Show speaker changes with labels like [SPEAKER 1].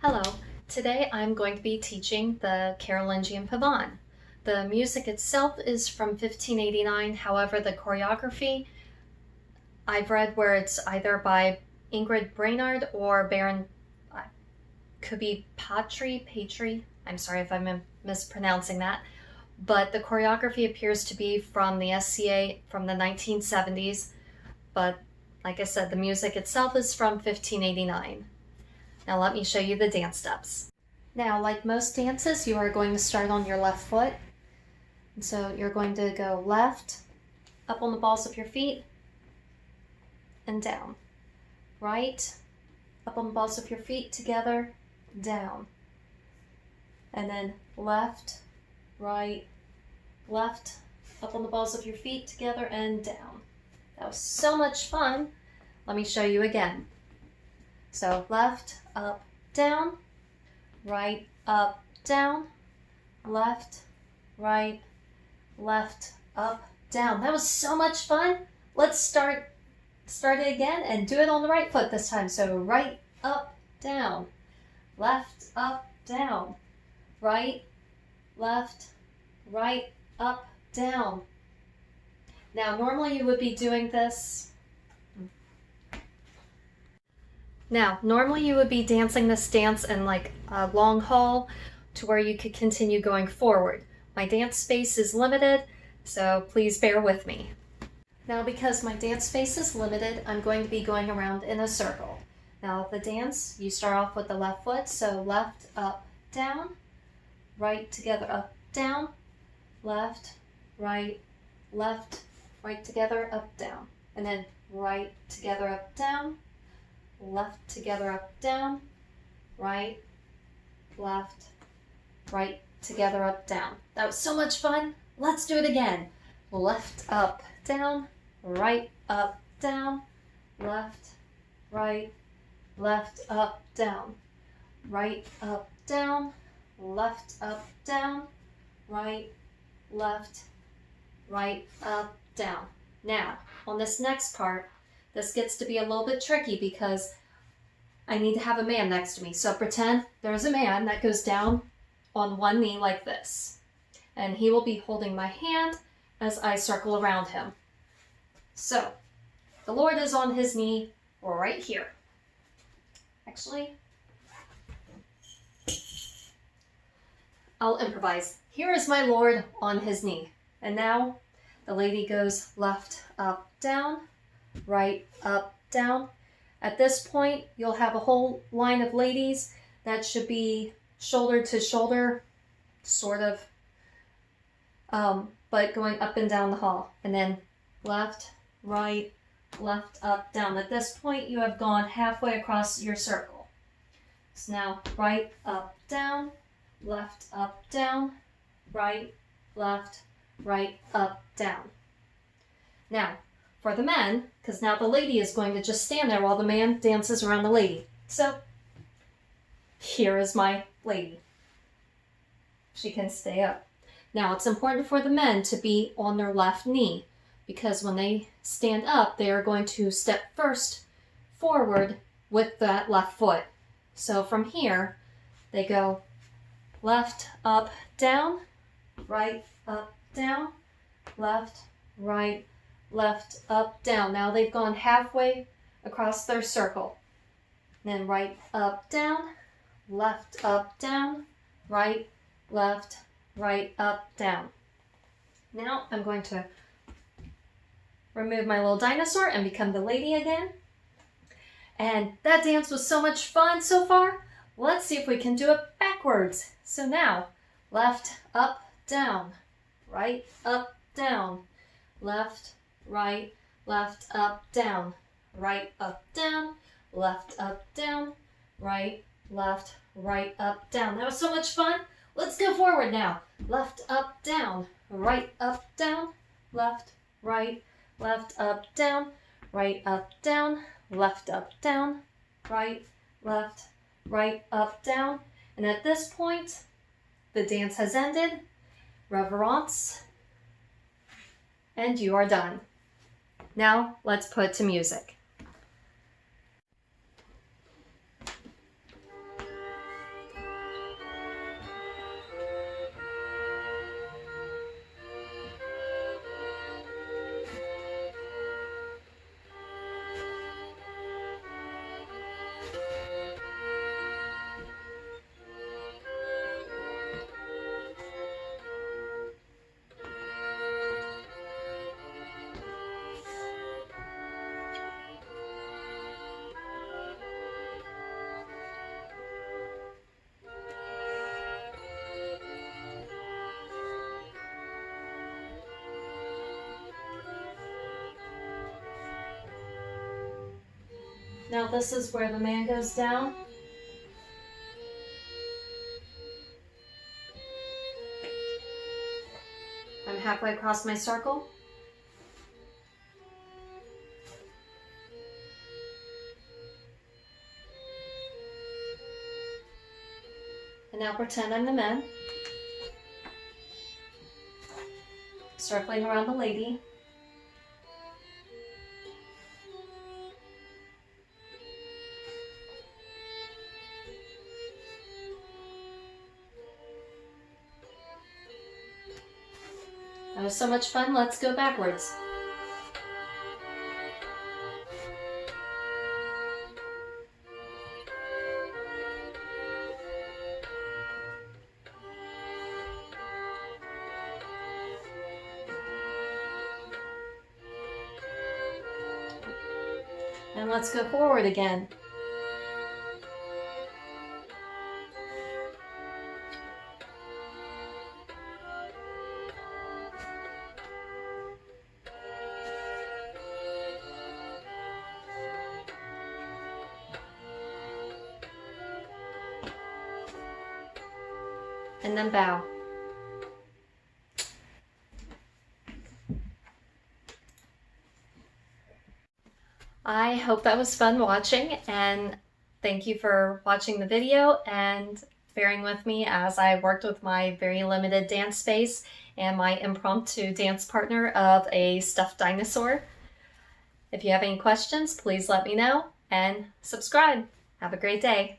[SPEAKER 1] Hello, today I'm going to be teaching the Carolingian Pavane. The music itself is from 1589, however the choreography I've read where it's either by Ingrid Brainard or Baron, could be Patry, I'm sorry if I'm mispronouncing that, but the choreography appears to be from the SCA from the 1970s, but like I said, the music itself is from 1589. Now let me show you the dance steps. Now, like most dances, you are going to start on your left foot. And so you're going to go left, up on the balls of your feet, and down. Right, up on the balls of your feet, together, down. And then left, right, left, up on the balls of your feet, together, and down. That was so much fun. Let me show you again. So left, up, down, right, up, down, left, right, left, up, down. That was so much fun. Let's start it again and do it on the right foot this time. So right, up, down, left, up, down, right, left, right, up, down. Now normally you would be doing this dancing this dance in like a long hall to where you could continue going forward. My dance space is limited, so please bear with me. Now because my dance space is limited, I'm going to be going around in a circle. Now the dance, you start off with the left foot, so left, up, down, right, together, up, down, left, right, together, up, down, and then right, together, up, down, left, together, up, down, right, left, right, together, up, down. That was so much fun. Let's do it again. Left, up, down, right, up, down, left, right, up, down, right, up, down, left, up, down, right, up, down. Now, on this next part, this gets to be a little bit tricky because I need to have a man next to me. So pretend there's a man that goes down on one knee like this. And he will be holding my hand as I circle around him. So the Lord is on his knee right here. Actually, I'll improvise. Here is my Lord on his knee. And now the lady goes left, up, down, right, up, down. At this point, you'll have a whole line of ladies that should be shoulder to shoulder, sort of, but going up and down the hall. And then left, right, left, up, down. At this point, you have gone halfway across your circle. So now right, up, down, left, up, down, right, left, right, up, down. Now, for the men, because now the lady is going to just stand there while the man dances around the lady. So, here is my lady. She can stay up. Now, it's important for the men to be on their left knee, because when they stand up, they are going to step first forward with that left foot. So from here, they go left, up, down, right, up, down, left, right, left, up, down. Now they've gone halfway across their circle. Then right, up, down, left, up, down, right, left, right, up, down. Now I'm going to remove my little dinosaur and become the lady again. And that dance was so much fun so far. Let's see if we can do it backwards. So now, left, up, down, right, up, down, left, right, up, down, right, up, down, left, up, down, right, up, down. That was so much fun. Let's go forward now. Left, up, down, right, up, down, left, up, down, right, up, down, left, up, down, right, up, down. And at this point, the dance has ended. Reverence. And you are done. Now, let's put to music. Now this is where the man goes down. I'm halfway across my circle. And now pretend I'm the man. Circling around the lady. That was so much fun. Let's go backwards. And let's go forward again. And then bow. I hope that was fun watching, and thank you for watching the video and bearing with me as I worked with my very limited dance space and my impromptu dance partner of a stuffed dinosaur. If you have any questions, please let me know and subscribe. Have a great day.